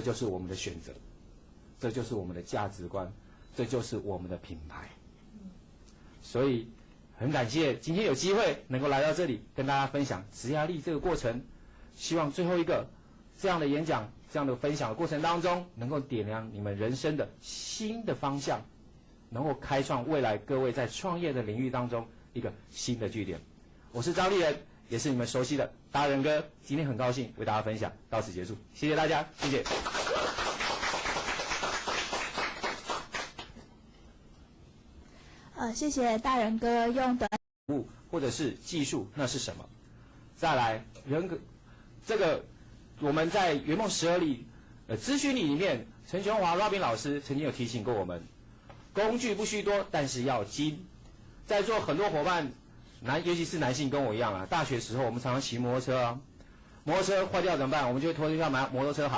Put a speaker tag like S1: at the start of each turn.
S1: 就是我们的选择，这就是我们的价值观，这就是我们的品牌。所以很感谢今天有机会能够来到这里跟大家分享职涯力这个过程，希望最后一个这样的演讲、这样的分享的过程当中，能够点亮你们人生的新的方向，能够开创未来各位在创业的领域当中一个新的据点。我是张立仁，也是你们熟悉的达人哥，今天很高兴为大家分享，到此结束，谢谢大家，谢谢。
S2: 谢谢大人哥用的
S1: 或者是技术，那是什么？再来人格，这个我们在圆梦12里咨询里面，陈雄华 Robin 老师曾经有提醒过我们，工具不需多，但是要精。在座很多伙伴，尤其是男性跟我一样啊，大学时候我们常常骑摩托车啊，摩托车坏掉怎么办？我们就会拖一下摩托车行。